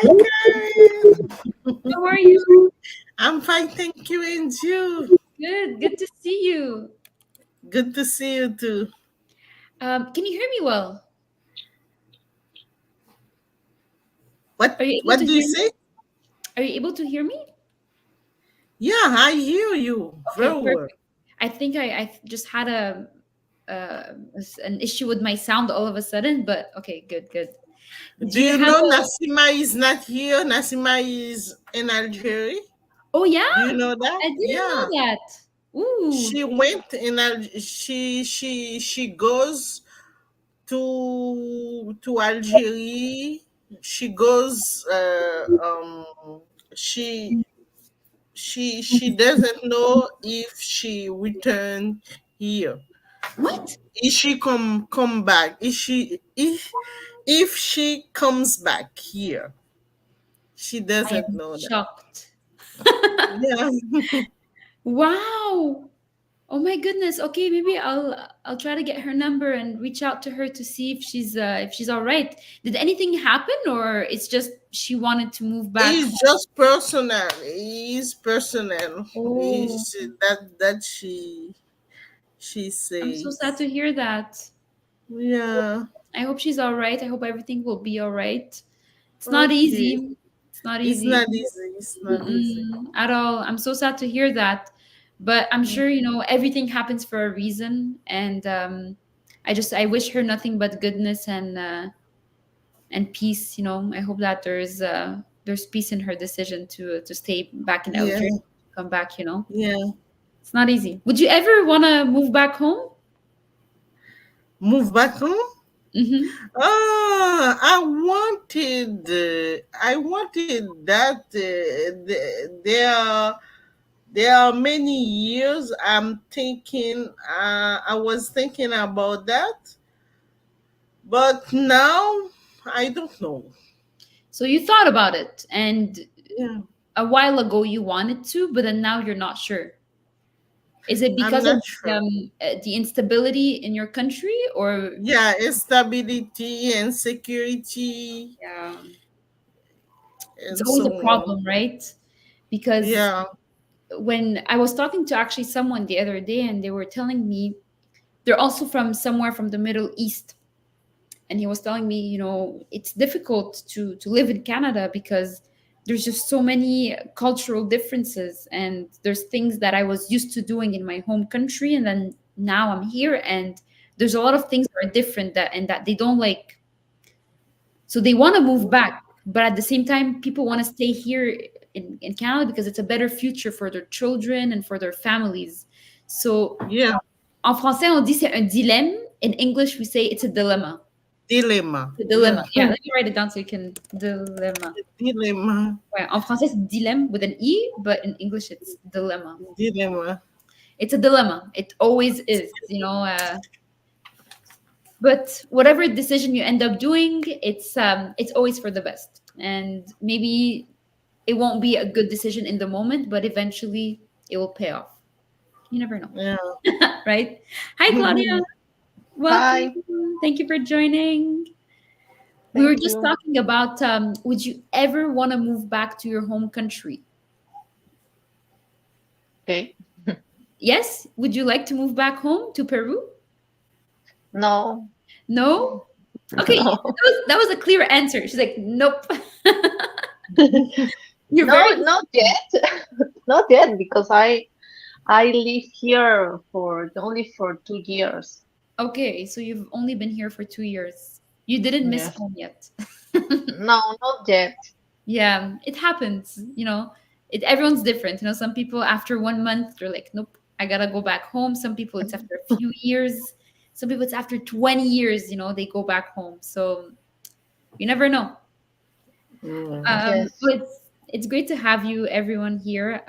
Karen. How are you? I'm fine, thank you, and you? Good. Good to see you. Good to see you too. Can you hear me well? Are What you able What to do you hear me? say? Are you able to hear me? Yeah, I hear you Okay, very well. perfect. I think I just had an issue with my sound all of a sudden, but okay, good, good. Do Do you you have know a? Nassima is not here? Nassima is in Algeria. Oh yeah, Do you know that? I didn't know Yeah, that. Ooh, she went in. She goes to Algeria. She goes. She she doesn't know if she return here. what? If she come back, if she comes back here, she I doesn't am know that. shocked. Yeah. Wow. Oh my goodness. Okay, maybe I'll try to get her number and reach out to her to see if she's all right. Did anything happen or it's just she wanted to move back It's home? just personal. It's personal. Oh, It's that she I'm so sad says. to hear that. Yeah. I hope she's all right. I hope everything will be all right. It's not Okay. easy. It's not It's easy not easy. It's not easy. at all. I'm so sad to hear that. But I'm sure, everything happens for a reason. And I wish her nothing but goodness and peace. I hope that there's peace in her decision to stay back in Yeah. Algeria, come back. Yeah. It's not easy. Would you ever want to move back home? Move back home? Mm-hmm. I wanted that. There are many years. I'm thinking. I was thinking about that, but now I don't know. So you thought about it, and Yeah, a while ago you wanted to, but then now you're not sure. Is it I'm because of not sure. the instability in your country, or Yeah, instability and security yeah, it's and always so a on. problem, right? Because Yeah. when I was talking to actually someone the other day, and they were telling me they're also from somewhere from the Middle East, and he was telling me, it's difficult to live in Canada because there's just so many cultural differences, and there's things that I was used to doing in my home country, and then now I'm here, and there's a lot of things that are different that they don't like. So they want to move back, but at the same time, people want to stay here in Canada because it's a better future for their children and for their families. So Yeah. en français, on dit c'est un dilemme. In English, we say it's a dilemma. Dilemma. The Yeah. dilemma. Yeah, let me write it down so you can dilemma. Dilemma. Ouais, en français, c'est dilemme with an E, but in English, it's dilemma. Dilemma. It's a dilemma. It always is. But whatever decision you end up doing, it's always for the best. And maybe it won't be a good decision in the moment, but eventually it will pay off. You never know, Yeah. right? Hi, Claudia. Welcome. Hi, Thank you for joining. We were thank just you. talking about would you ever want to move back to your home country? Okay. Yes? Would you like to move back home to Peru? No, No? Okay, no, that was a clear answer. She's like, nope. You're no, very not yet, not yet, because I live here for only for 2 years. okay. So you've only been here for 2 years. You didn't miss Yes. home yet. No, not yet. Yeah, it happens. Everyone's different. Some people after 1 month they're like, nope, I gotta go back home. Some people it's after a few years. Some people it's after 20 years. They go back home. So you never know. Mm. But Yes. it's great to have you, everyone, here.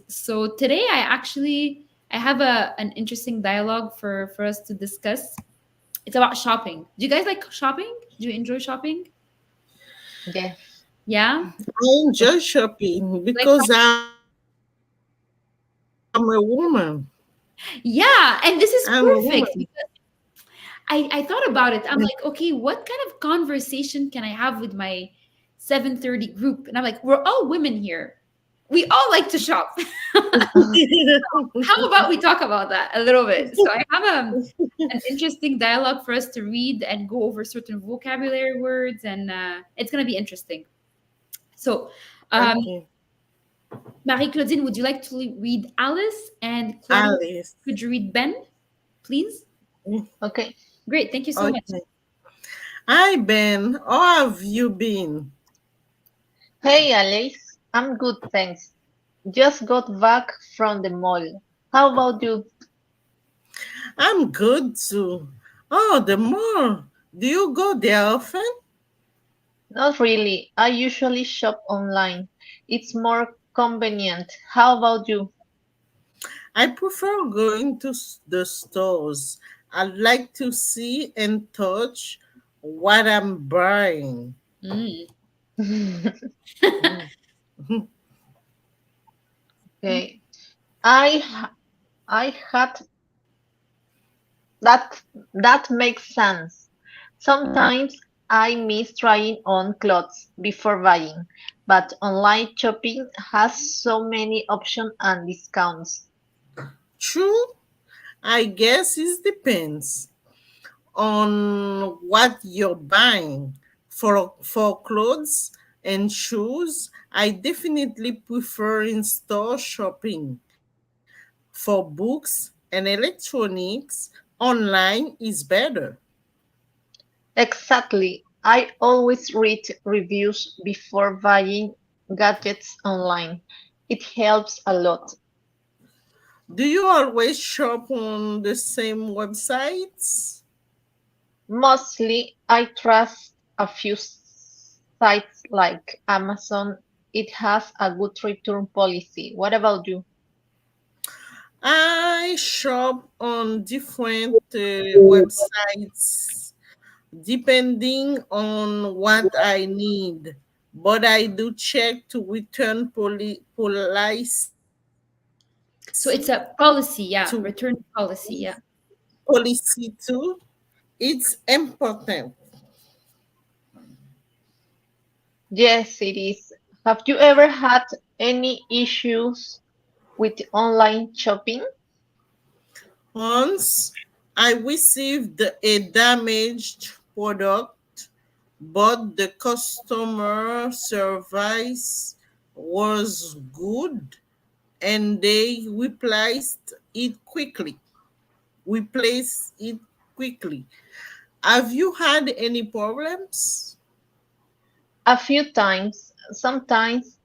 So today, I have an interesting dialogue for us to discuss. It's about shopping. Do you guys like shopping? Do you enjoy shopping? Yes. Yeah, I enjoy shopping like because I'm a woman. yeah, and this is I'm a perfect woman. because I thought about it. I'm like, okay, what kind of conversation can I have with my 7:30 group, and I'm like, we're all women here. We all like to shop. How about we talk about that a little bit? So I have an interesting dialogue for us to read and go over certain vocabulary words, and it's going to be interesting. So, um, Okay. Marie Claudine, would you like to read Alice? And Claudia, Alice. could you read Ben, please? Okay. Great, thank you so much. Okay. Hi, Ben. How have you been? Hey, Alice. I'm good, thanks. Just got back from the mall. How about you? I'm good too. Oh, the mall. Do you go there often? Not really. I usually shop online. It's more convenient. How about you? I prefer going to the stores. I like to see and touch what I'm buying. Mm. Mm. Okay. I had that that makes sense. Sometimes I miss trying on clothes before buying, but online shopping has so many options and discounts. True, I guess it depends on what you're buying. For clothes and shoes, I definitely prefer in-store shopping. For books and electronics, online is better. Exactly. I always read reviews before buying gadgets online. It helps a lot. Do you always shop on the same websites? Mostly, I trust a few sites like Amazon. It has a good return policy. What about you? I shop on different websites depending on what I need, but I do check to return policy So it's a to policy, yeah, return policy, yeah. policy too. It's important. Yes, it is. Have you ever had any issues with online shopping? Once I received a damaged product, but the customer service was good and they replaced it quickly. Have you had any problems? A few times. Sometimes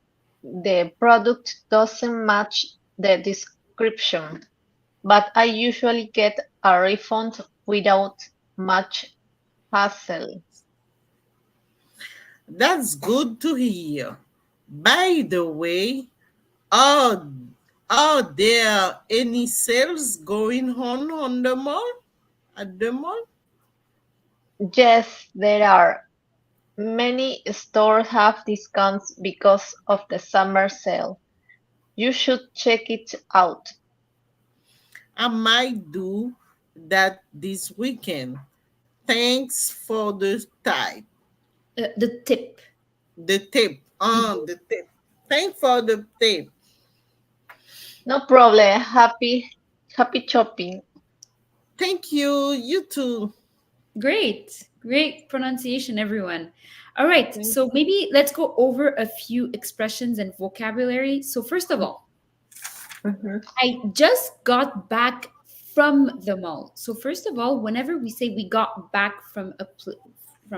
the product doesn't match the description, but I usually get a refund without much hassle. That's good to hear. By the way, are, are there any sales going on the mall? At the mall? Yes, there are. Many stores have discounts because of the summer sale. You should check it out. I might do that this weekend. Thanks for the tip. The tip. The tip. Mhm. The tip. Thanks for the tip. No problem. Happy shopping. Thank you. You too. Great, great pronunciation, everyone. All right, Thank so maybe let's go over a few expressions and vocabulary. So, first of all, Mhm. I just got back from the mall. So, first of all, whenever we say we got back from a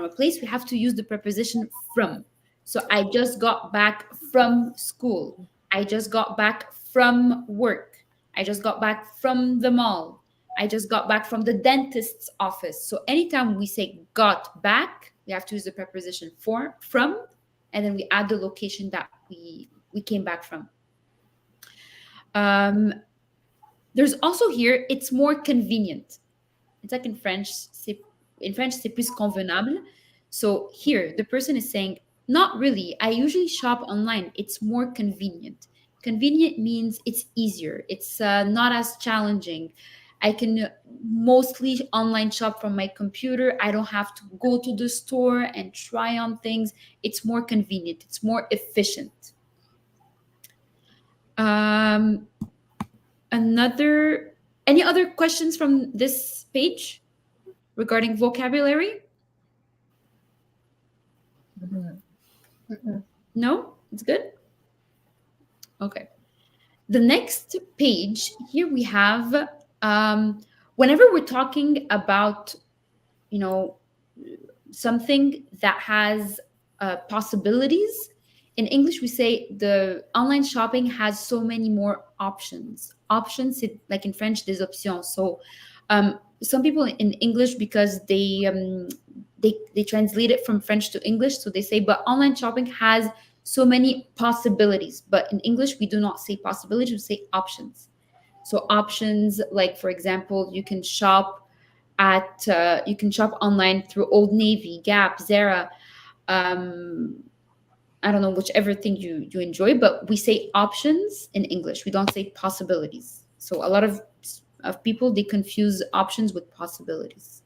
place, we have to use the preposition from. So, I just got back from school. I just got back from work. I just got back from the mall. I just got back from the dentist's office. So, anytime we say got back, we have to use the preposition for from, and then we add the location that we came back from. Um, there's also here, it's more convenient. It's like in French, c'est plus convenable. So here, the person is saying, not really. I usually shop online. It's more convenient. Convenient means it's easier. It's not as challenging. I can mostly online shop from my computer. I don't have to go to the store and try on things. It's more convenient, it's more efficient. Um, another Any other questions from this page regarding vocabulary? Mhm. Mhm. No, it's good. Okay. The next page here we have, whenever we're talking about, you know, something that has possibilities. In English, we say the online shopping has so many more options. Options, like in French, des options. So, some people in English, because they translate it from French to English, so they say, but online shopping has so many possibilities. But in English, we do not say possibilities; we say options. So options, like for example, you can shop online through Old Navy, Gap, Zara, um, I don't know, whichever thing you enjoy, but we say options in English. We don't say possibilities. So a lot of people, they confuse options with possibilities.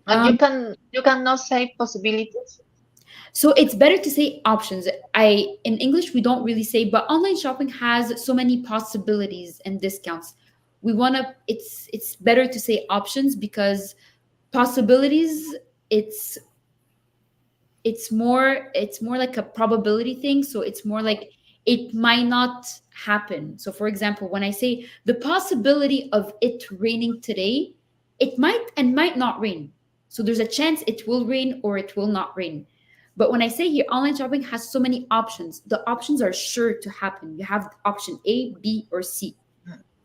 And Um, you cannot say possibilities. so it's better to say options. In English we don't really say, but online shopping has so many possibilities and discounts. We want to it's better to say options, because possibilities, it's it's more like a probability thing, so it's more like it might not happen. So for example, when I say the possibility of it raining today, it might and might not rain. So there's a chance it will rain or it will not rain. But when I say here online shopping has so many options, the options are sure to happen. You have option A, B, or C.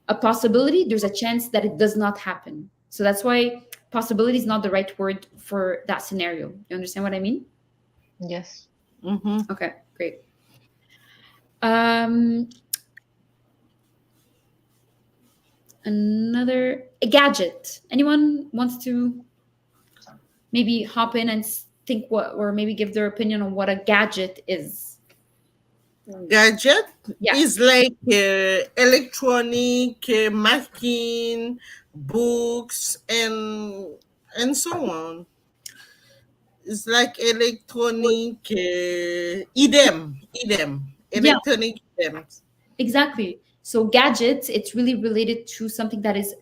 A possibility, there's a chance that it does not happen. So that's why possibility is not the right word for that scenario. You understand what I mean? Yes. Mm-hmm. Okay, great. Um, a gadget. Anyone wants to maybe hop in and think what, or maybe give their opinion on what a gadget is? Gadget Yeah, is like electronic machine, books, and so on. It's like electronic yeah, electronic items, exactly. So gadgets, it's really related to something that is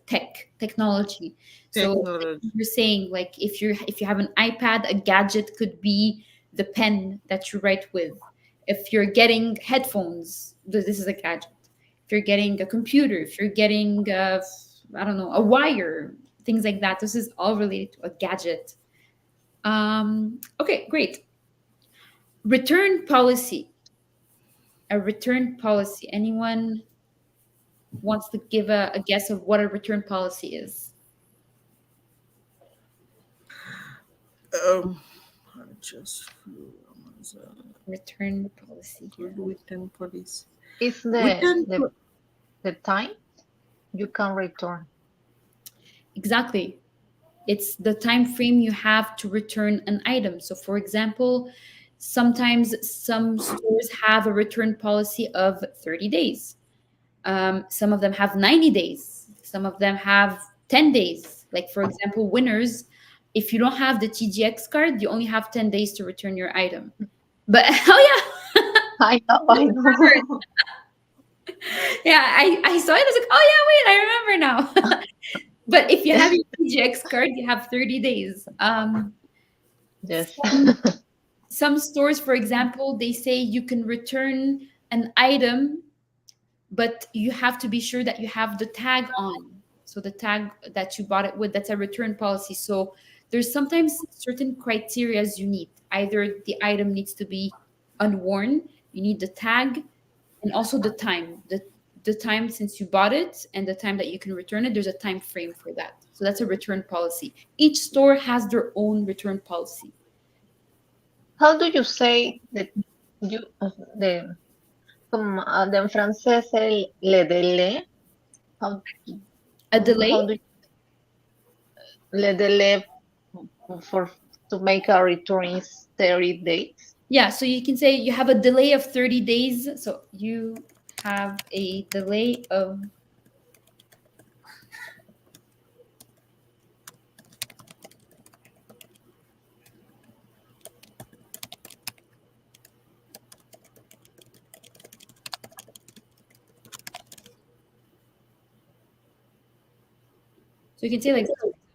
technology. So like technology. you're saying, like if you have an iPad, a gadget could be the pen that you write with. If you're getting headphones, this is a gadget. If you're getting a computer, if you're getting I don't know, a wire, things like that. This is all related to a gadget. Okay, great. Return policy. A return policy. Anyone wants to give a guess of what a return policy is? Um, I just Return policy here. written policy. It's Written the time you can return. Exactly. It's the time frame you have to return an item. So, for example, sometimes some stores have a return policy of 30 days. Some of them have 90 days. Some of them have 10 days. Like, for example, Winners, if you don't have the TGX card, you only have 10 days to return your item. But, oh yeah, I know, I know. yeah, I saw it. I was like, oh yeah, wait, I remember now. But if you have your TGX card, you have 30 days. Yes. Some stores, for example, they say you can return an item, but you have to be sure that you have the tag on. So the tag that you bought it with, that's a return policy. So there's sometimes certain criterias you need. Either the item needs to be unworn, you need the tag, and also the time. The time since you bought it and the time that you can return it, there's a time frame for that. So that's a return policy. Each store has their own return policy. How do you say that you the como en francés el le délai? How A delay. how do you, le délai for to make a return is 30 days? Yeah, so you can say you have a delay of 30 days. So you have a delay of you can say like,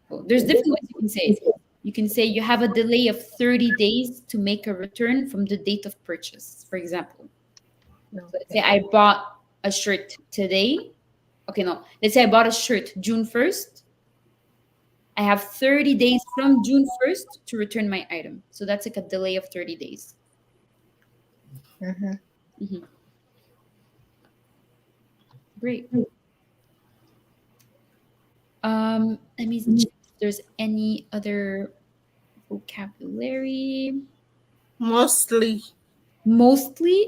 well, there's different ways you can say it. You can say you have a delay of 30 days to make a return from the date of purchase, for example. So let's say I bought a shirt today. Okay, no. Let's say I bought a shirt June 1st. I have 30 days from June 1st to return my item. So that's like a delay of 30 days. Mhm. Mhm. Great. Let me check if there's any other vocabulary. Mostly. Mostly.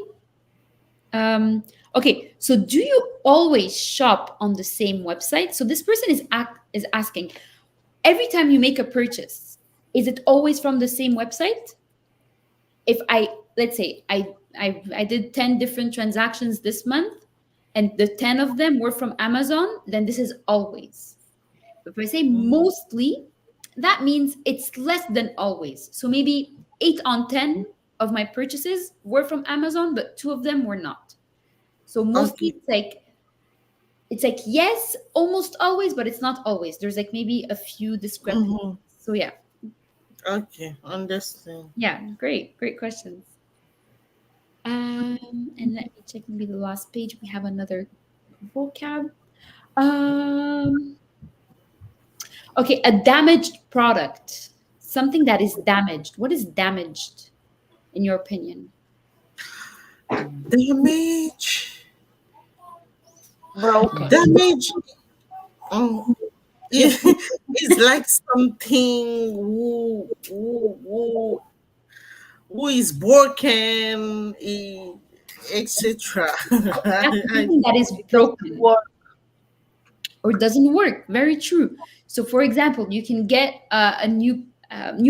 Okay, so do you always shop on the same website? So this person is asking, every time you make a purchase, is it always from the same website? If I let's say I did 10 different transactions this month and the 10 of them were from Amazon, then this is always. If I say mostly, that means it's less than always. So maybe 8 on 10 of my purchases were from Amazon, but 2 of them were not. So mostly Okay. it's like yes, almost always, but it's not always. There's like maybe a few discrepancies. Mm-hmm. So yeah. Okay, understand. Yeah, great questions. And let me check maybe the last page. We have another vocab. Um, okay, a damaged product. Something that is damaged. What is damaged in your opinion? Damage. Broken. Damage. Um, it's like something who is broken, etc. That's something that is It doesn't broken work. or doesn't work. Very true. So, for example, you can get a new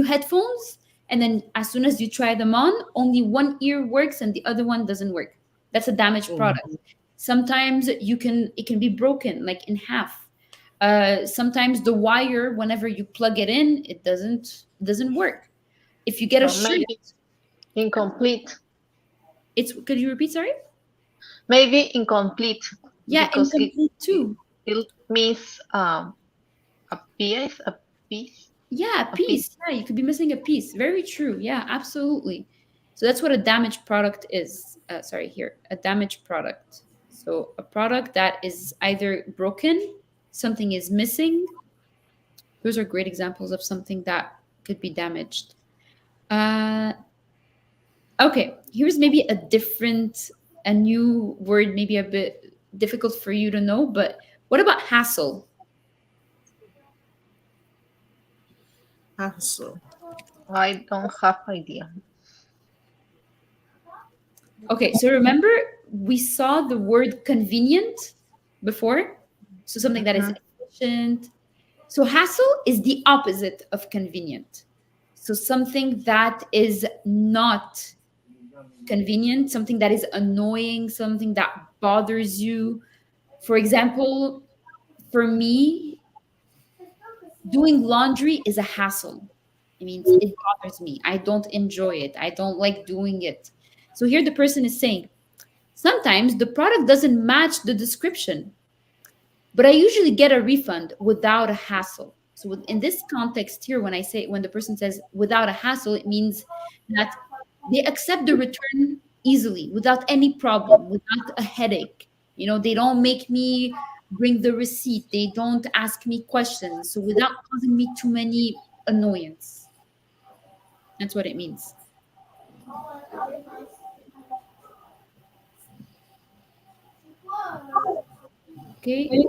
headphones, and then as soon as you try them on, only one ear works and the other one doesn't work. That's a damaged product. Sometimes it can be broken like in half. Sometimes the wire, whenever you plug it in, it doesn't work. If you get a Or shirt, maybe incomplete. it's could you repeat? Sorry. Maybe incomplete Yeah, because incomplete it, too. it miss a piece, a piece, Yeah, a a piece. piece. Yeah, you could be missing a piece. Very true. Yeah, absolutely. So that's what a damaged product is. Sorry, here, a damaged product. So a product that is either broken, something is missing. Those are great examples of something that could be damaged. Uh, okay, here's maybe a new word, maybe a bit difficult for you to know, but what about hassle? So, I don't have idea. Okay, so remember we saw the word convenient before? So something that is Mhm. efficient. So hassle is the opposite of convenient. So something that is not convenient, something that is annoying, something that bothers you. For example, for me, doing laundry is a hassle. It means it bothers me. I don't enjoy it. I don't like doing it. So here the person is saying, sometimes the product doesn't match the description, but I usually get a refund without a hassle. So in this context here, when the person says without a hassle, it means that they accept the return easily, without any problem, without a headache. They don't make me bring the receipt. They don't ask me questions. So without causing me too many annoyance. That's what it means. Okay.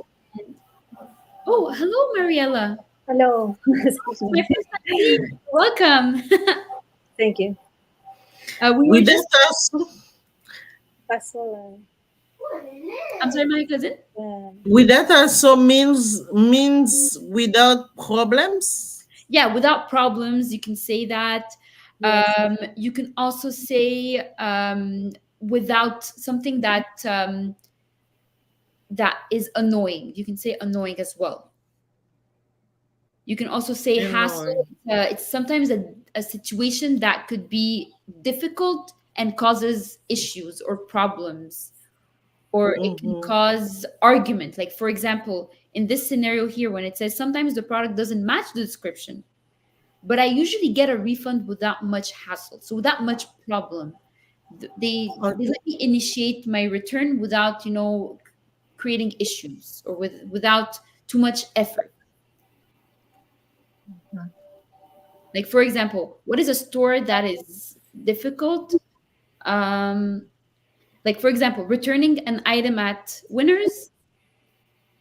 Oh, hello, Mariella. Hello. Excuse My me. first time seeing you. Welcome. Thank you. We were with just, that also, Paso I'm sorry, my cousin. with that also means without problems. Yeah, without problems, you can say that. yes. You can also say without something that is annoying. You can say annoying as well. You can also say You know. hassle. It's sometimes a situation that could be difficult and causes issues or problems, or it can Mm-hmm. cause argument. Like, for example, in this scenario here, when it says sometimes the product doesn't match the description, but I usually get a refund without much hassle, so without much problem. They Okay. let me initiate my return without, creating issues, or without too much effort. Mhm. Like, for example, what is a store that is difficult? Um, like, for example, returning an item at Winners,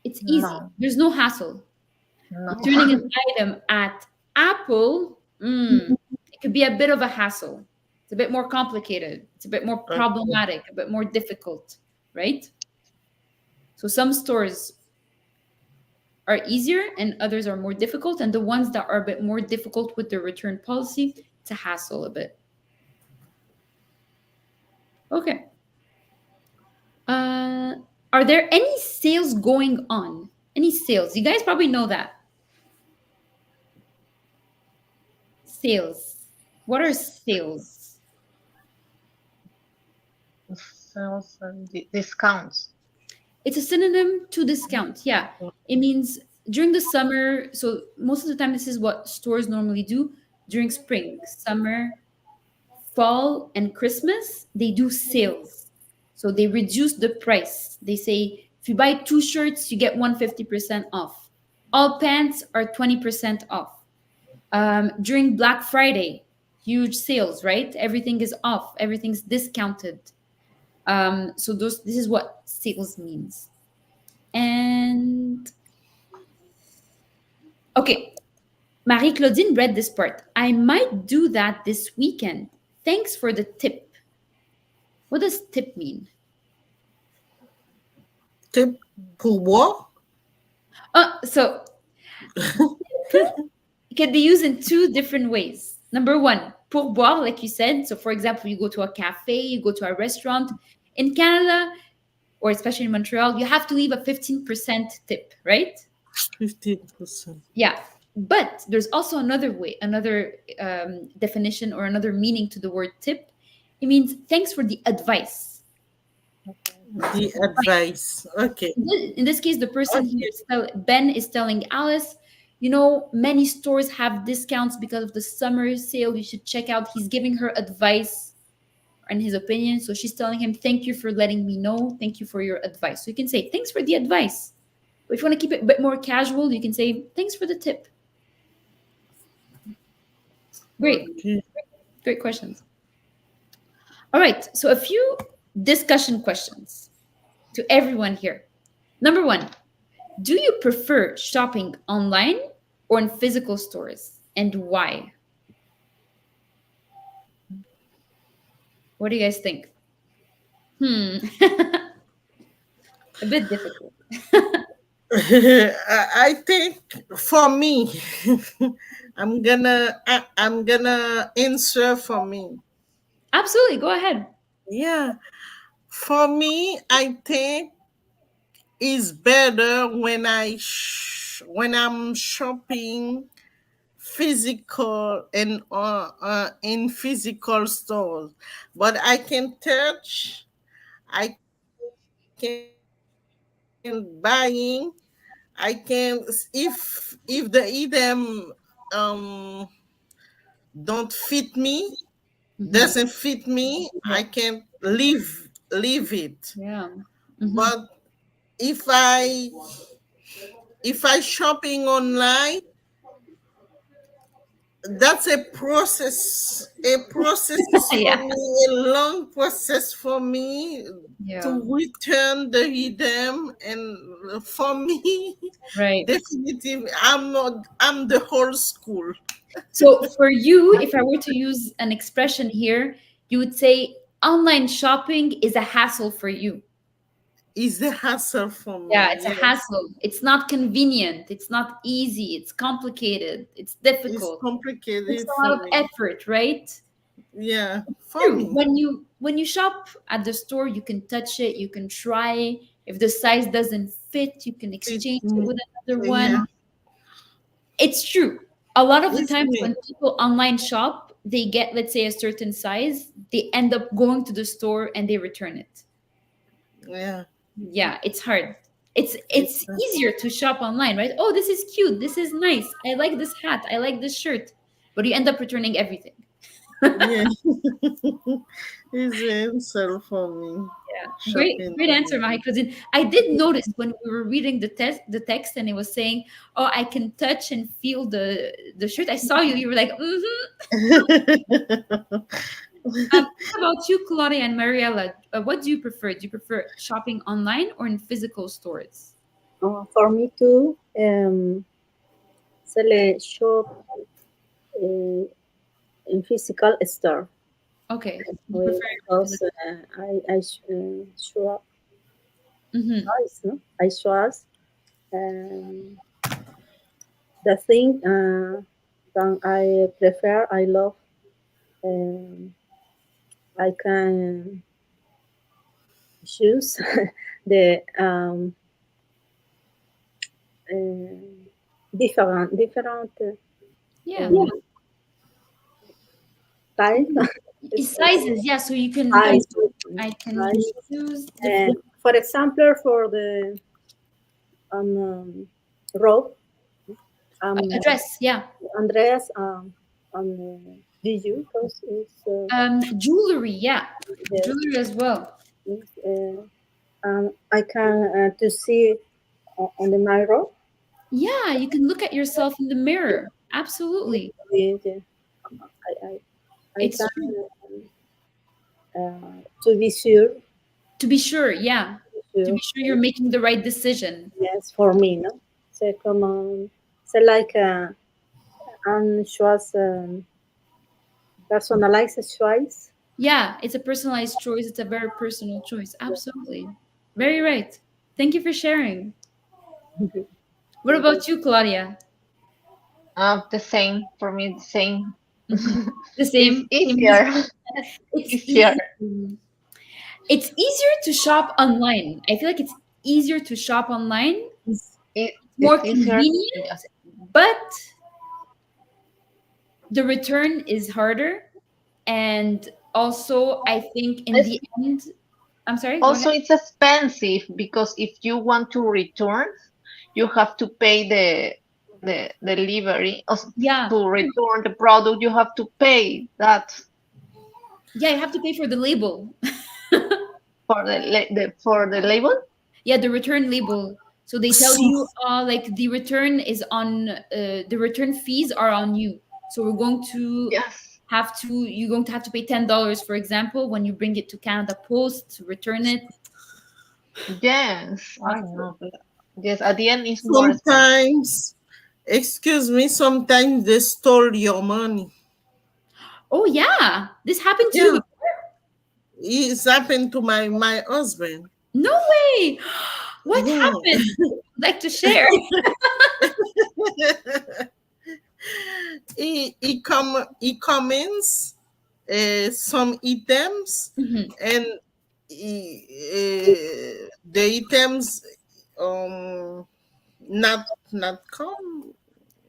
it's easy. No, There's no hassle. no. Returning an item at Apple, it could be a bit of a hassle. It's a bit more complicated. It's a bit more Okay. problematic, a bit more difficult, right? So some stores are easier and others are more difficult. And the ones that are a bit more difficult with their return policy, it's a hassle a bit. Okay. Uh, are there any sales going on? Any sales? You guys probably know that. Sales. What are sales? Sales and discounts. It's a synonym to discount. Yeah. It means during the summer. So most of the time, this is what stores normally do during spring, summer, fall, and Christmas. They do sales. So they reduce the price. They say if you buy two shirts, you get 150% off. All pants are 20% off. During Black Friday, huge sales, right? Everything is off, everything's discounted. So this is what sales means. And okay, Marie Claudine read this part. I might do that this weekend. Thanks for the tip. What does tip mean? Tip pourboire. So it can be used in two different ways. Number one, pourboire, like you said. So, for example, you go to a cafe, you go to a restaurant. In Canada, or especially in Montreal, you have to leave a 15% tip, right? 15%. Yeah. But there's also another way, another definition or another meaning to the word tip. It means thanks for the advice. The advice. Okay. In this case, the person here Okay. Ben is telling Alice, many stores have discounts because of the summer sale. You should check out. He's giving her advice and his opinion. So she's telling him, thank you for letting me know. Thank you for your advice. So you can say, thanks for the advice. But if you want to keep it a bit more casual, you can say, thanks for the tip. Great. Okay. Great questions. All right. So a few discussion questions to everyone here. Number one, do you prefer shopping online or in physical stores, and why? What do you guys think? A bit difficult. I think for me, I'm gonna answer for me. Absolutely. Go ahead. Yeah, for me, I think it's better when when I'm shopping physical and in physical stores, but I can touch, I can buying, I can if the item don't fit me, doesn't Mhm. fit me, I Yeah. can leave it. Yeah. Hmm. But if I if I shopping online, that's a process for Yeah. me, a long process for me Yeah. to return the item. And for me, Right. definitively, I'm the whole school. So for you, if I were to use an expression here, you would say online shopping is a hassle for you. Is the hassle for Yeah, me. it's a Yes, hassle. It's not convenient. It's not easy. It's complicated. It's it's difficult. It's complicated a lot for of me. effort, right? Yeah, for True. me. When you shop at the store, you can touch it, you can try. If the size doesn't fit, you can It, exchange it with another yeah, one. It's true. A lot of the it's times me. when people online shop, they get, let's say, a certain size, they end up going to the store and they return it. Yeah. Yeah, it's hard. It's easier to shop online, right? Oh, this is cute, this is nice, I like this hat, I like this shirt, but you end up returning everything. Yeah. It's an insult for me. Yeah, Shopping great answer, online. my cousin. I did notice when we were reading the text, and it was saying, "Oh, I can touch and feel the shirt." I saw you. You were like, "Mm-hmm." What about you, Claudia and Mariella? What do you prefer? Do you prefer shopping online or in physical stores? For me too, sell shop in physical store. Okay, you prefer Because physical. sure Mm-hmm. choice, no? I choose um, the thing that I prefer. I love. Um, I can choose the uh, different Yeah, uh, type. it's sizes. Yeah, so you can. Size, I can size. choose different. For example, for the rope, um, Address. Yeah. Andreas, did you post is Jewelry. Yeah, yes, jewelry as well. yes, I can to see on the mirror. Yeah, you can look at yourself in the mirror. Absolutely. With, I, I, I It's can true. to be sure, To be sure, yeah. To sure, be sure you're making the right decision. yes, for me, no. So come on, so like and choose personalized choice. Yeah, it's a personalized choice. It's a very personal choice. Absolutely. Very right. Thank you for sharing. What Thank you. about you, Claudia? The same for me. The same. Mhm. The It's same. Same as easier. it's Easier. easy. It's easier to shop online. I feel like it's easier to shop online, more It's easier. convenient, Yes. but the return is harder. And also, I think in It's the end, I'm sorry, go ahead. also it's expensive because if you want to return, you have to pay the delivery Yeah, to return the product. You have to pay that yeah, you have to pay for the label. for for the label. Yeah, the return label. So they tell you, like the return is on, the return fees are on you. So we're going to Yes. you're going to have to pay $10, for example, when you bring it to Canada Post to return it. Yes. I know. Yes. At the end, it's more expensive. Sometimes, excuse me, sometimes they stole your money. Oh yeah, this happened to you. Yeah, it's happened to my husband. No way. What Yeah. happened? Like to share? He comments some items, Mhm. and the items um not come,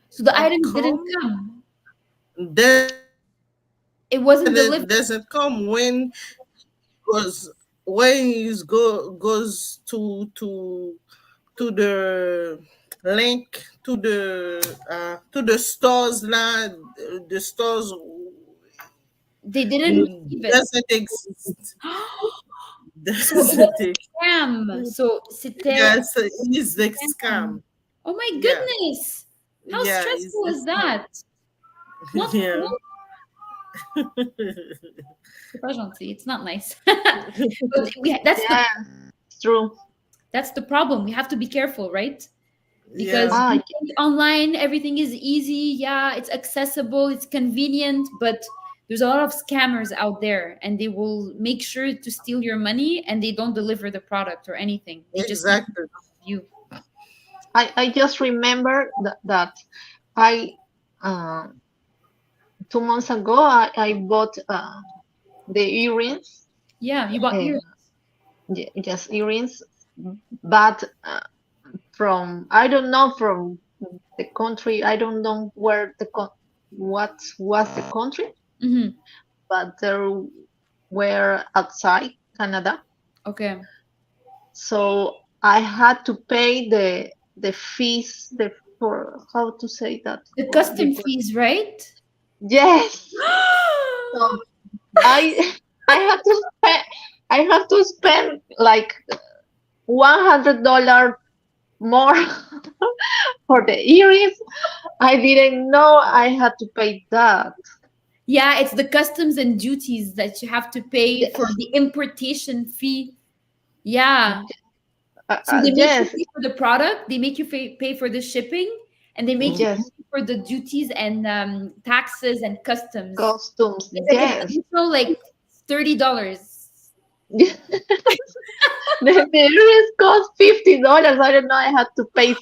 So the not items didn't come come. It doesn't wasn't come delivered. when goes goes to the link to the stores là, the stores They didn't receive it. doesn't exist. So it was Doesn't a exist. scam. So c'était Yes, it's the scam. scam. Oh my Yeah, goodness. How yeah, it's stressful the is scam. that? Not Yeah. cool. C'est pas gentil. It's not nice. But Yeah. It's true. that's the problem. We have to be careful, right? Because Yeah, Ah. we think online everything is easy. Yeah, it's accessible, it's convenient, but there's a lot of scammers out there, and they will make sure to steal your money, and they don't deliver the product or anything. They just make exactly. you. I just remember that I uh, 2 months ago I bought the earrings. Yeah, you bought Uh, ears. just earrings, but from I don't know from the country. I don't know where what was the country, Hmm. but they were outside Canada. Okay. So I had to pay the fees for how to say that The for custom before. fees, right? Yes. So I I have to spend I have to spend like $100 more for the earrings. I didn't know I had to pay that. Yeah, it's the customs and duties that you have to pay for Yes. the importation fee. Yeah. So they make you Yes. pay for the product, they make you pay for the shipping, and they make you Yes. pay for the duties and taxes and customs. Costumes. It's like an Yes. additional like $30. The earrings cost $50. I don't know. I had to pay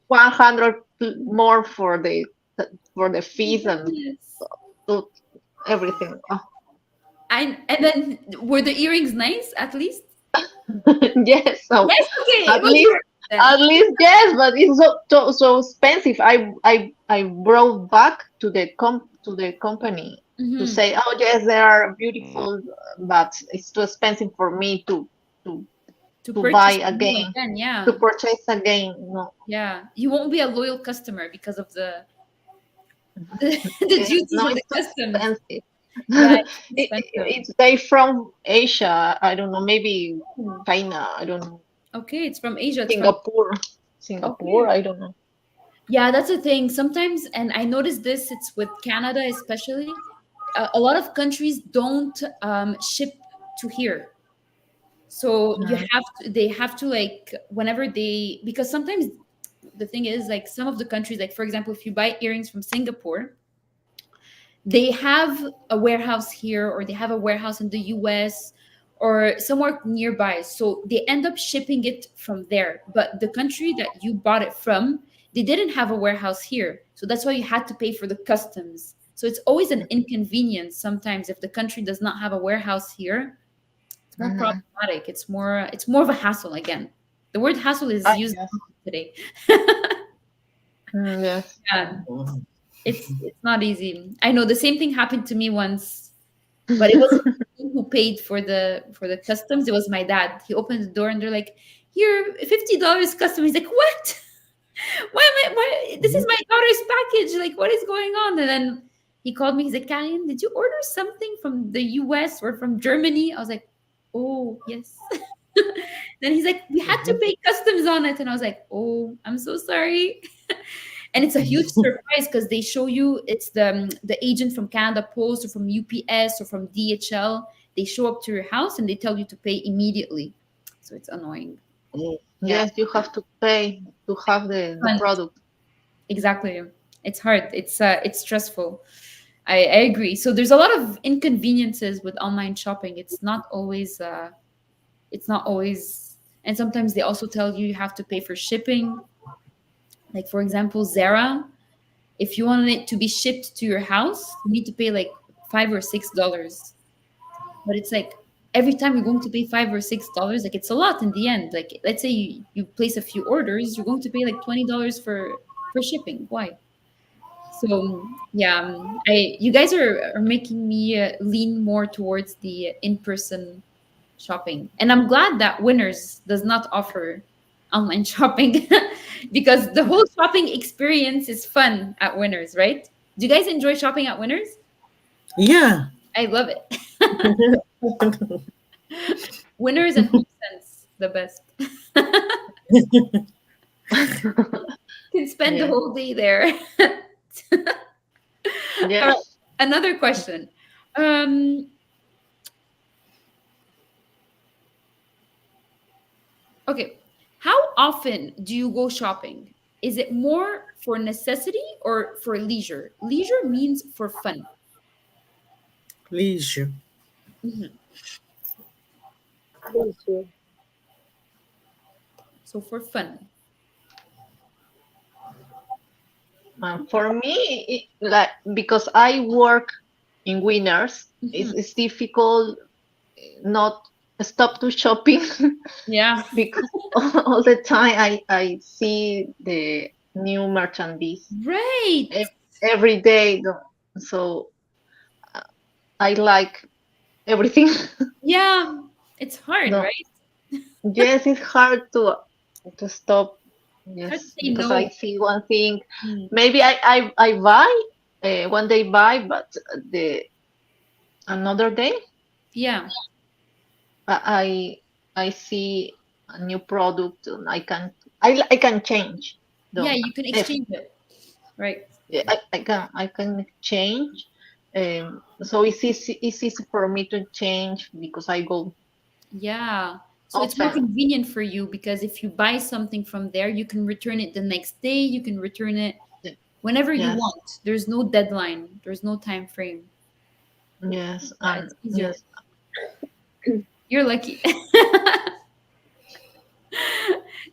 100 more for the fees and Yes. to everything. Oh. And then were the earrings nice at least? Yes. So Yes, okay, it at was least worth it then. at least yes, but it's so expensive. I brought back to the company to Hmm. say, oh yes, they are beautiful, but it's too expensive for me to To to buy purchase from you again, again, to yeah. purchase again. No, Yeah. You won't be a loyal customer because of the yes, duties no, and the it's too customs. expensive. Yeah, it's expensive. It's they from Asia. I don't know, maybe Ooh. China. I don't know, Okay, it's from Asia. It's from Singapore. okay. Singapore. I don't know. Yeah, that's the thing. Sometimes, and I noticed this, it's with Canada especially. A lot of countries don't ship to here. So you Mhm. have to, they have to like whenever they, because sometimes the thing is like some of the countries, like for example, if you buy earrings from Singapore, they have a warehouse here or they have a warehouse in the US or somewhere nearby. So they end up shipping it from there. But the country that you bought it from, they didn't have a warehouse here. So that's why you had to pay for the customs. So it's always an inconvenience sometimes if the country does not have a warehouse here. It's more Mhm. problematic. It's more of a hassle again. The word hassle is Ah, used yes. today. Yes. Yeah, it's not easy. I know the same thing happened to me once, but it wasn't me who paid for the customs. It was my dad. He opened the door and they're like, "Here, $50 customs." He's like, "What? Why am I? Why? This is my daughter's package. Like, what is going on?" And then he called me. He's like, "Karen, did you order something from the U.S. or from Germany?" I was like, "Oh, yes." Then he's like, "We had to pay customs on it," and I was like, "Oh, I'm so sorry." And it's a huge surprise because they show you it's the agent from Canada Post or from UPS or from DHL. They show up to your house and they tell you to pay immediately. So it's annoying. Yeah, Yes, you have to pay to have the fun. product. Exactly. It's hard. It's stressful. I agree. So there's a lot of inconveniences with online shopping. It's not always, and sometimes they also tell you have to pay for shipping. Like for example, Zara. If you want it to be shipped to your house, you need to pay like $5 or $6. But it's like every time you're going to pay $5 or $6, like it's a lot in the end. Like let's say you place a few orders, you're going to pay like $20 for shipping. Why? So yeah, I you guys are making me lean more towards the in-person shopping, and I'm glad that Winners does not offer online shopping because the whole shopping experience is fun at Winners, right? Do you guys enjoy shopping at Winners? Yeah. I love it. Winners and Home Sense, the best. Can spend the Yes. whole day there. All right, Yes. another question. Um, okay, how often do you go shopping? Is it more for necessity or for leisure? Leisure means for fun. Leisure. Mhm. Leisure. So for fun. For me, like because I work in Winners, Mhm. it's difficult not stop to shopping Yeah. because all the time I see the new merchandise Right. ev- every day. So uh, I like everything. Yeah. It's hard, No, right? yes, it's hard to. to stop. Hard to Yes, say because I no. see one thing. Mm. Maybe I buy one day buy, but the another day Yeah. I I see a new product and I can change. Yeah, Don't you can if exchange it. Right. I can change. So it's easy for me to change because I go Yeah. So it's more often. convenient for you because if you buy something from there, you can return it the next day. You can return it Ye- whenever you Yes, want. There's no deadline. There's no time frame. yes, Yeah, and it's easier. yes. You're lucky.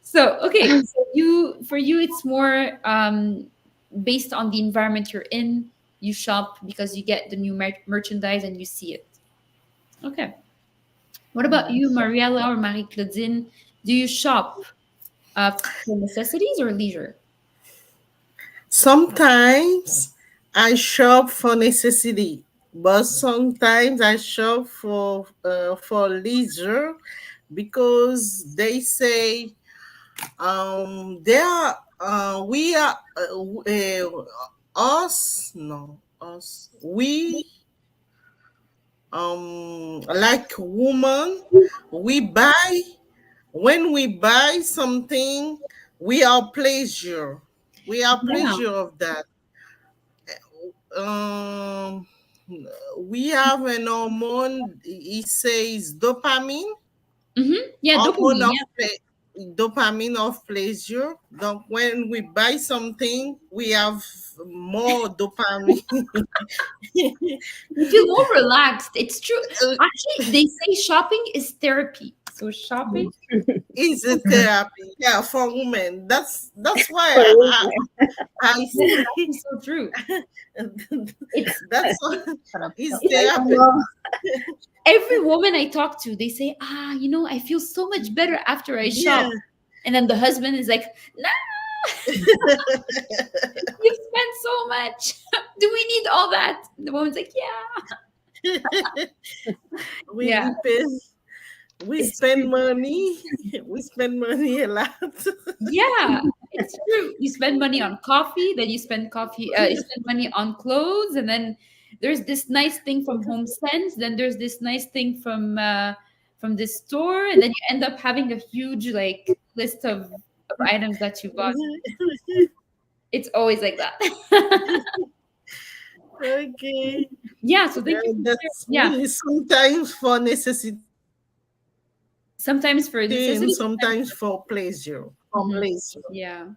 So, okay. So you for you it's more based on the environment you're in. You shop because you get the new merchandise and you see it. Okay. What about you, Yes. Mariella or Marie Claudine? Do you shop for necessities or leisure? Sometimes I shop for necessity, but sometimes I shop for leisure because they say they are we are us no us we like woman we buy when we buy something we are pleasure Yeah. of that um we have an hormone it says dopamine Yeah, hormone dopamine. of Yeah. dopamine of pleasure. Donc when we buy something we have more dopamine. You feel more relaxed. It's true. Actually, they say shopping is therapy. So shopping Is a therapy, yeah, for women. That's why For I yeah, it's say actually so true. It's that's why is it's like therapy. women. every woman I talk to, they say, I feel so much better after I Yeah. shop. And then the husband is like, nah, you spent so much. Do we need all that? And the woman's like, yeah. We Yeah, pay, we it's spend true. money. We spend money a lot. Yeah, it's true. You spend money on coffee, then you spend money on clothes, and then there's this nice thing from Home Sense, then there's this nice thing from this store, and then you end up having a huge like list of items that you bought. It's always like that. Okay. Yeah, so Yeah, thank you for sharing. that's Yeah, me. Sometimes for necessity sometimes for and necessity, sometimes sometimes for pleasure. For Mhm. pleasure. Yeah.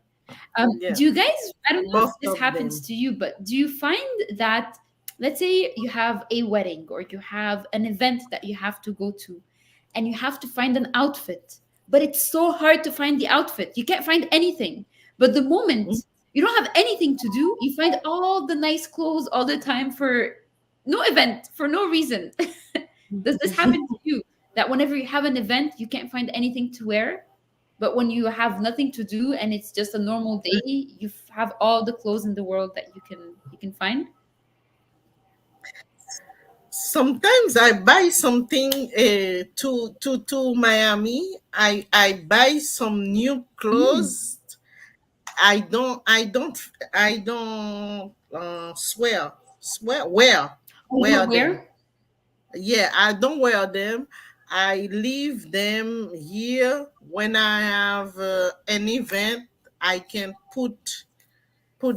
Yeah. Do you guys, I don't know if Both this of happens them. to you, but do you find that, let's say you have a wedding or you have an event that you have to go to and you have to find an outfit, but it's so hard to find the outfit. You can't find anything. But the moment you don't have anything to do, you find all the nice clothes all the time for no event, for no reason. Does this happen to you? That whenever you have an event, you can't find anything to wear? But when you have nothing to do and it's just a normal day, you have all the clothes in the world that you can find. Sometimes I buy something to Miami. I buy some new Mm. clothes. I don't swear Oh, you don't wear them. wear? Yeah, I don't wear them. I leave them here when I have an event. I can put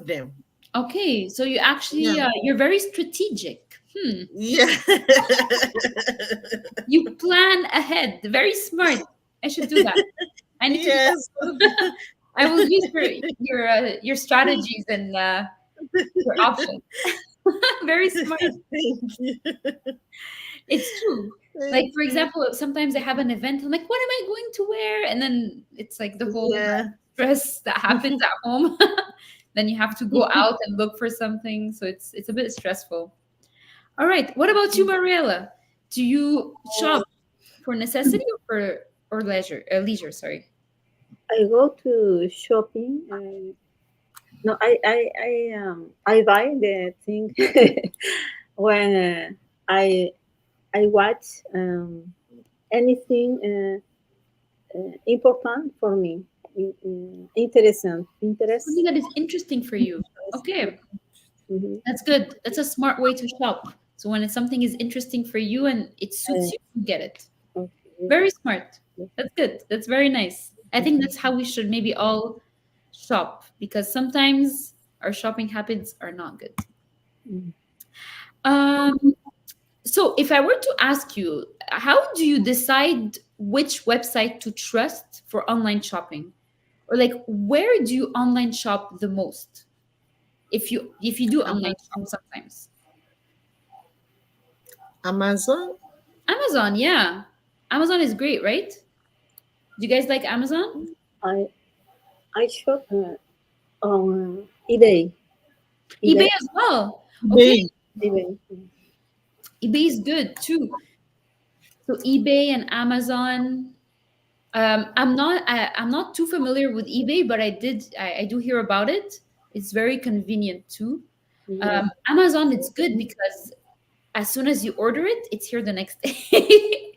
them. Okay, so you Yeah, actually you're very strategic. yeah. You plan ahead. Very smart. I should do that. I need to do Yes. that. I will use your strategies and your options. Very smart. Thank you. It's true. Like Thank for you. example, sometimes I have an event. I'm like, what am I going to wear? And then it's like the whole Yeah. stress that happens at home. Then you have to go out and look for something. So it's a bit stressful. All right. What about you, Mariella? Do you shop for necessity or for or leisure? Leisure, sorry. I go to shopping. No, I buy the thing when I watch anything important for me. interest. Something that is interesting for you. Okay, Mhm. that's good. That's a smart way to shop. So when it's something is interesting for you and it suits you, you get it. Okay. Very smart. That's good. That's very nice. I think that's how we should maybe all shop because sometimes our shopping habits are not good. Mm. Um, so if I were to ask you, how do you decide which website to trust for online shopping? Or like where do you online shop the most? If you do online shop Amazon. sometimes. Amazon. Amazon, yeah. Amazon is great, right? Do you guys like Amazon? I I shop on eBay. eBay eBay. as well. Okay, They. eBay. eBay is good too. So eBay and Amazon. I'm not too familiar with eBay, but I do hear about it. It's very convenient too. Yes. Amazon, it's good because as soon as you order it, it's here the next day.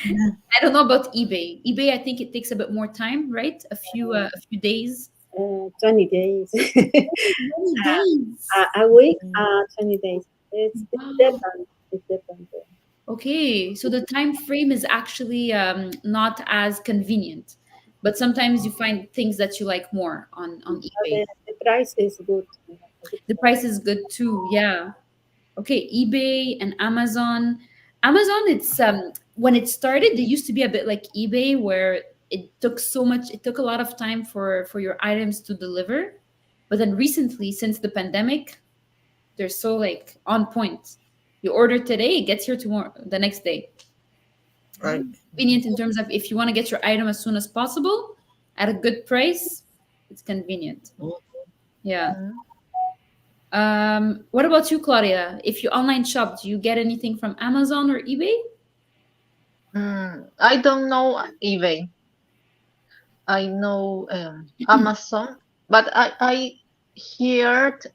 I don't know about eBay. eBay, I think it takes a bit more time, right? A few days. 20 days. 20 days. A week, 20 days. It's Wow. depends. It depends. Okay, so the time frame is actually not as convenient, but sometimes you find things that you like more on But eBay. the price is good. A good The price is good too. Yeah. Okay, eBay and Amazon. Amazon, it's when it started, they used to be a bit like eBay, where it took a lot of time for your items to deliver. But then recently, since the pandemic, they're so like on point. You order today, it gets here tomorrow, the next day. Right. Convenient in terms of if you want to get your item as soon as possible at a good price, it's convenient. Yeah. Mm. What about you, Claudia? If you online shop, do you get anything from Amazon or eBay? I don't know eBay. I know Amazon, but I heard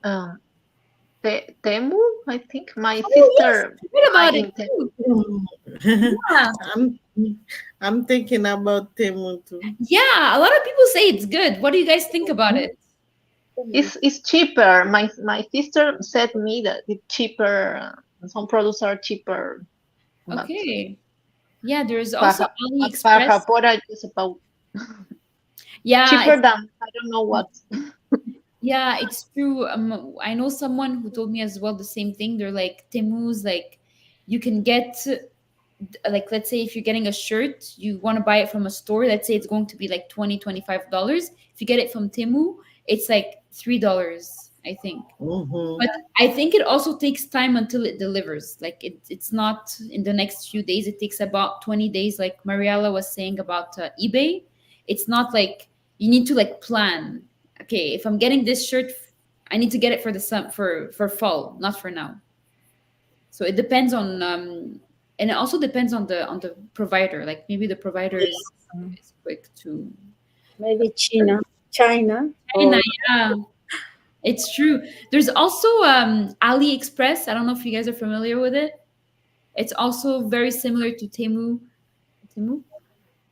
Temu. I think my Oh yes, sister I read buy about it in Temu. too. Mm. Yeah, I'm I'm thinking about Temu too. yeah. A lot of people say it's good. What do you guys think about it? thing. It's cheaper. My sister said me that it's cheaper. Some products are cheaper, but Okay. Yeah, there's also para, AliExpress. para is about Yeah, cheaper than I don't know what. yeah, it's true. I know someone who told me as well the same thing. They're like Temu's like you can get like let's say if you're getting a shirt, you want to buy it from a store, let's say it's going to be like 25 dollars. If you get it from Temu, it's like $3, I think. Mm-hmm. But I think it also takes time until it delivers. Like it's not in the next few days. It takes about 20 days, like Mariella was saying about eBay. It's not like you need to like plan. Okay, if I'm getting this shirt, I need to get it for the sun for fall, not for now. So it depends on and it also depends on the provider. Like maybe the provider is quick to Maybe China, China, or yeah. It's true. There's also AliExpress. I don't know if you guys are familiar with it. It's also very similar to Temu.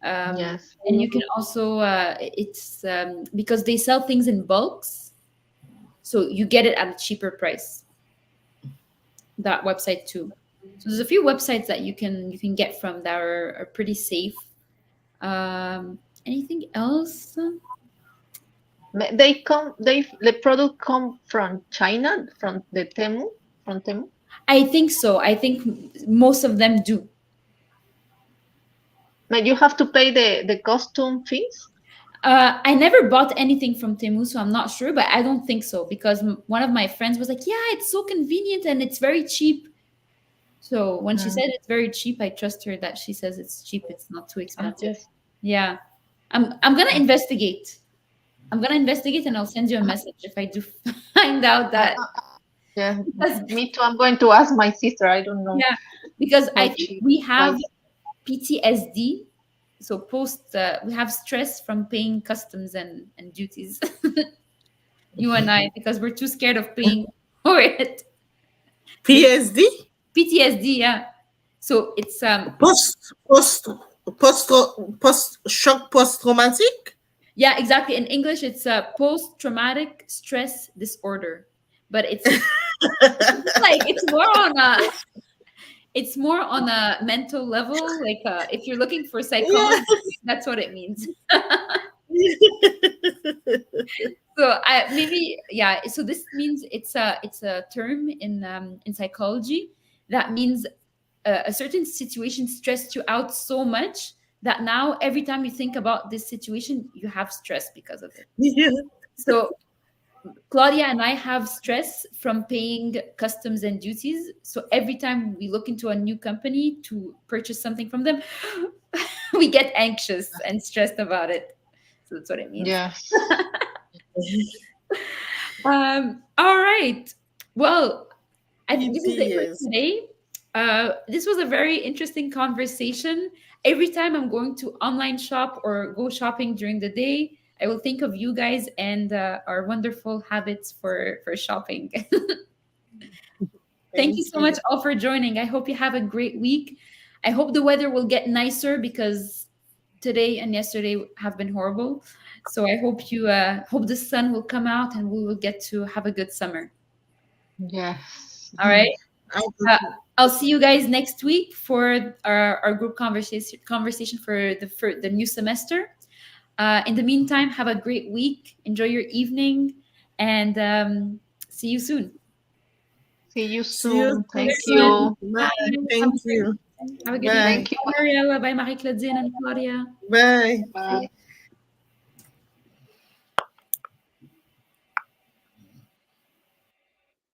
Yes. And you can also it's because they sell things in bulks, so you get it at a cheaper price. That website too. So there's a few websites that you can get from that are pretty safe. Anything else? They come. The product come from China, from the Temu, from Temu. I think so. I think most of them do. But you have to pay the costume fees. I never bought anything from Temu, so I'm not sure, but I don't think so because one of my friends was like, "Yeah, it's so convenient and it's very cheap." So when she Mm. said it's very cheap, I trust her that she says it's cheap. It's not too expensive. Yes. Yeah, I'm gonna investigate. I'm gonna investigate, and I'll send you a message if I do find out Uh, that uh, yeah. because Me too. I'm going to ask my sister. I don't know yeah, because I how think cheap we have price. PTSD. So we have stress from paying customs and duties. You and I, because we're too scared of paying for it. There's PSD. PTSD, yeah. So it's Post post post post shock post traumatic. Yeah, exactly. In English, it's a post-traumatic stress disorder, but it's like it's more on a mental level. Like if you're looking for psychology, Yes. that's what it means. So I maybe yeah. So this means it's a term in psychology that means a certain situation stressed you out so much that now every time you think about this situation, you have stress because of it. Yeah. So Claudia and I have stress from paying customs and duties. So every time we look into a new company to purchase something from them, we get anxious and stressed about it. So that's what it means. Yes. All right. Well, I think It this is it for is. today. This was a very interesting conversation. Every time I'm going to online shop or go shopping during the day, I will think of you guys and our wonderful habits for shopping. Thank you Thank so much you. all for joining. I hope you have a great week. I hope the weather will get nicer because today and yesterday have been horrible. So I hope you hope the sun will come out and we will get to have a good summer. Yes. All right. I Uh, I'll see you guys next week for our group conversation for the new semester. In the meantime, have a great week. Enjoy your evening, and see you soon. See you see you soon. too Thank soon. you. Everyone, Bye. bye. Have a Thank great you. have a good evening. Bye. Thank you. Bye, Mariella. Bye, Marie Claudine and Claudia. Bye. Bye.